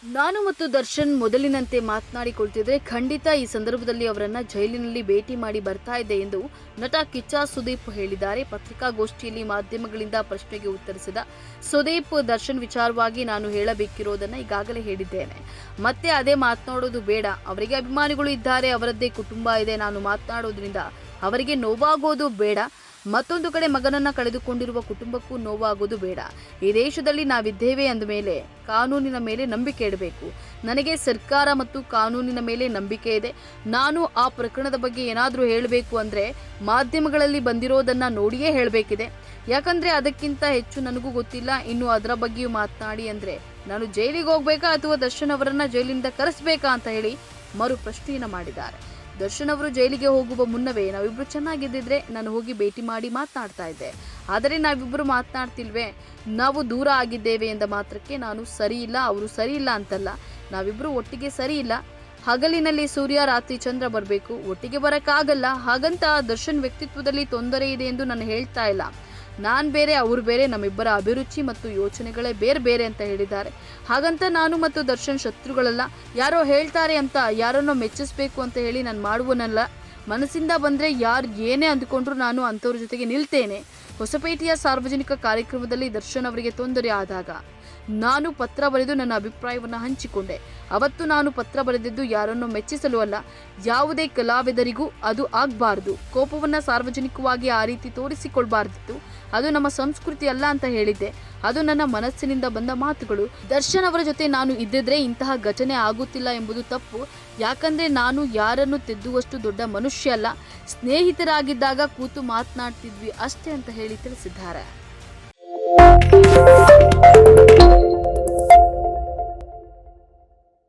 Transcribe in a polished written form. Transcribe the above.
ನಾನು ಮತ್ತು ದರ್ಶನ್ ಮೊದಲಿನಂತೆ ಮಾತನಾಡಿಕೊಳ್ತಿದ್ರೆ ಖಂಡಿತ ಈ ಸಂದರ್ಭದಲ್ಲಿ ಅವರನ್ನ ಜೈಲಿನಲ್ಲಿ ಭೇಟಿ ಮಾಡಿ ಬರ್ತಾ ಇದೆ ಎಂದು ನಟ ಕಿಚ್ಚ ಸುದೀಪ್ ಹೇಳಿದ್ದಾರೆ. ಪತ್ರಿಕಾಗೋಷ್ಠಿಯಲ್ಲಿ ಮಾಧ್ಯಮಗಳಿಂದ ಪ್ರಶ್ನೆಗೆ ಉತ್ತರಿಸಿದ ಸುದೀಪ್, ದರ್ಶನ್ ವಿಚಾರವಾಗಿ ನಾನು ಹೇಳಬೇಕಿರೋದನ್ನ ಈಗಾಗಲೇ ಹೇಳಿದ್ದೇನೆ, ಮತ್ತೆ ಅದೇ ಮಾತನಾಡೋದು ಬೇಡ. ಅವರಿಗೆ ಅಭಿಮಾನಿಗಳು ಇದ್ದಾರೆ, ಅವರದ್ದೇ ಕುಟುಂಬ ಇದೆ. ನಾನು ಮಾತನಾಡೋದ್ರಿಂದ ಅವರಿಗೆ ನೋವಾಗೋದು ಬೇಡ. ಮತ್ತೊಂದು ಕಡೆ ಮಗನನ್ನ ಕಳೆದುಕೊಂಡಿರುವ ಕುಟುಂಬಕ್ಕೂ ನೋವಾಗೋದು ಬೇಡ. ಈ ದೇಶದಲ್ಲಿ ನಾವಿದ್ದೇವೆ ಅಂದ ಮೇಲೆ ಕಾನೂನಿನ ಮೇಲೆ ನಂಬಿಕೆ ಇಡಬೇಕು. ನನಗೆ ಸರ್ಕಾರ ಮತ್ತು ಕಾನೂನಿನ ಮೇಲೆ ನಂಬಿಕೆ ಇದೆ. ನಾನು ಆ ಪ್ರಕರಣದ ಬಗ್ಗೆ ಏನಾದರೂ ಹೇಳಬೇಕು ಅಂದರೆ ಮಾಧ್ಯಮಗಳಲ್ಲಿ ಬಂದಿರೋದನ್ನ ನೋಡಿಯೇ ಹೇಳಬೇಕಿದೆ. ಯಾಕಂದ್ರೆ ಅದಕ್ಕಿಂತ ಹೆಚ್ಚು ನನಗೂ ಗೊತ್ತಿಲ್ಲ. ಇನ್ನು ಅದರ ಬಗ್ಗೆಯೂ ಮಾತನಾಡಿ ಅಂದರೆ ನಾನು ಜೈಲಿಗೆ ಹೋಗ್ಬೇಕಾ ಅಥವಾ ದರ್ಶನ್ ಅವರನ್ನ ಜೈಲಿಂದ ಕರೆಸಬೇಕಾ ಅಂತ ಹೇಳಿ ಮರು ಪ್ರಶ್ನೆಯನ್ನು ಮಾಡಿದ್ದಾರೆ. ದರ್ಶನ್ ಅವರು ಜೈಲಿಗೆ ಹೋಗುವ ಮುನ್ನವೇ ನಾವಿಬ್ರು ಚೆನ್ನಾಗಿದ್ದಿದ್ರೆ ನಾನು ಹೋಗಿ ಭೇಟಿ ಮಾಡಿ ಮಾತನಾಡ್ತಾ ಇದ್ದೆ. ಆದರೆ ನಾವಿಬ್ಬರು ಮಾತನಾಡ್ತಿಲ್ವೇ, ನಾವು ದೂರ ಆಗಿದ್ದೇವೆ ಎಂದ ಮಾತ್ರಕ್ಕೆ ನಾನು ಸರಿ ಇಲ್ಲ, ಅವರು ಸರಿ ಇಲ್ಲ ಅಂತಲ್ಲ. ನಾವಿಬ್ರು ಒಟ್ಟಿಗೆ ಸರಿ ಇಲ್ಲ. ಹಗಲಿನಲ್ಲಿ ಸೂರ್ಯ, ರಾತ್ರಿ ಚಂದ್ರ ಬರಬೇಕು, ಒಟ್ಟಿಗೆ ಬರೋಕ್ಕಾಗಲ್ಲ. ಹಾಗಂತ ದರ್ಶನ್ ವ್ಯಕ್ತಿತ್ವದಲ್ಲಿ ತೊಂದರೆ ಇದೆ ಎಂದು ನಾನು ಹೇಳ್ತಾ ಇಲ್ಲ. ನಾನು ಬೇರೆ, ಅವರು ಬೇರೆ, ನಮ್ಮಿಬ್ಬರ ಅಭಿರುಚಿ ಮತ್ತು ಯೋಚನೆಗಳೇ ಬೇರೆ ಬೇರೆ ಅಂತ ಹೇಳಿದ್ದಾರೆ. ಹಾಗಂತ ನಾನು ಮತ್ತು ದರ್ಶನ್ ಶತ್ರುಗಳಲ್ಲ. ಯಾರೋ ಹೇಳ್ತಾರೆ ಅಂತ ಯಾರನ್ನೋ ಮೆಚ್ಚಿಸ್ಬೇಕು ಅಂತ ಹೇಳಿ ನಾನು ಮಾಡುವನಲ್ಲ. ಮನಸ್ಸಿಂದ ಬಂದರೆ ಯಾರು ಏನೇ ಅಂದುಕೊಂಡ್ರು ನಾನು ಅಂಥವ್ರ ಜೊತೆಗೆ ನಿಲ್ತೇನೆ. ಹೊಸಪೇಟೆಯ ಸಾರ್ವಜನಿಕ ಕಾರ್ಯಕ್ರಮದಲ್ಲಿ ದರ್ಶನ್ ಅವರಿಗೆ ತೊಂದರೆ ಆದಾಗ ನಾನು ಪತ್ರ ಬರೆದು ನನ್ನ ಅಭಿಪ್ರಾಯವನ್ನು ಹಂಚಿಕೊಂಡೆ. ಅವತ್ತು ನಾನು ಪತ್ರ ಬರೆದಿದ್ದು ಯಾರನ್ನು ಮೆಚ್ಚಿಸಲು ಅಲ್ಲ. ಯಾವುದೇ ಕಲಾವಿದರಿಗೂ ಅದು ಆಗಬಾರ್ದು. ಕೋಪವನ್ನು ಸಾರ್ವಜನಿಕವಾಗಿ ಆ ರೀತಿ ತೋರಿಸಿಕೊಳ್ಬಾರ್ದಿತ್ತು. ಅದು ನಮ್ಮ ಸಂಸ್ಕೃತಿ ಅಲ್ಲ ಅಂತ ಹೇಳಿದ್ದೆ. ಅದು ನನ್ನ ಮನಸ್ಸಿನಿಂದ ಬಂದ ಮಾತುಗಳು. ದರ್ಶನ್ ಅವರ ಜೊತೆ ನಾನು ಇದ್ದಿದ್ರೆ ಇಂತಹ ಘಟನೆ ಆಗುತ್ತಿಲ್ಲ ಎಂಬುದು ತಪ್ಪು. ಯಾಕಂದ್ರೆ ನಾನು ಯಾರನ್ನು ತೆದ್ದುವಷ್ಟು ದೊಡ್ಡ ಮನುಷ್ಯ ಅಲ್ಲ. ಸ್ನೇಹಿತರಾಗಿದ್ದಾಗ ಕೂತು ಮಾತನಾಡ್ತಿದ್ವಿ ಅಷ್ಟೇ ಅಂತ ಹೇಳಿ ತಿಳಿಸಿದ್ದಾರೆ.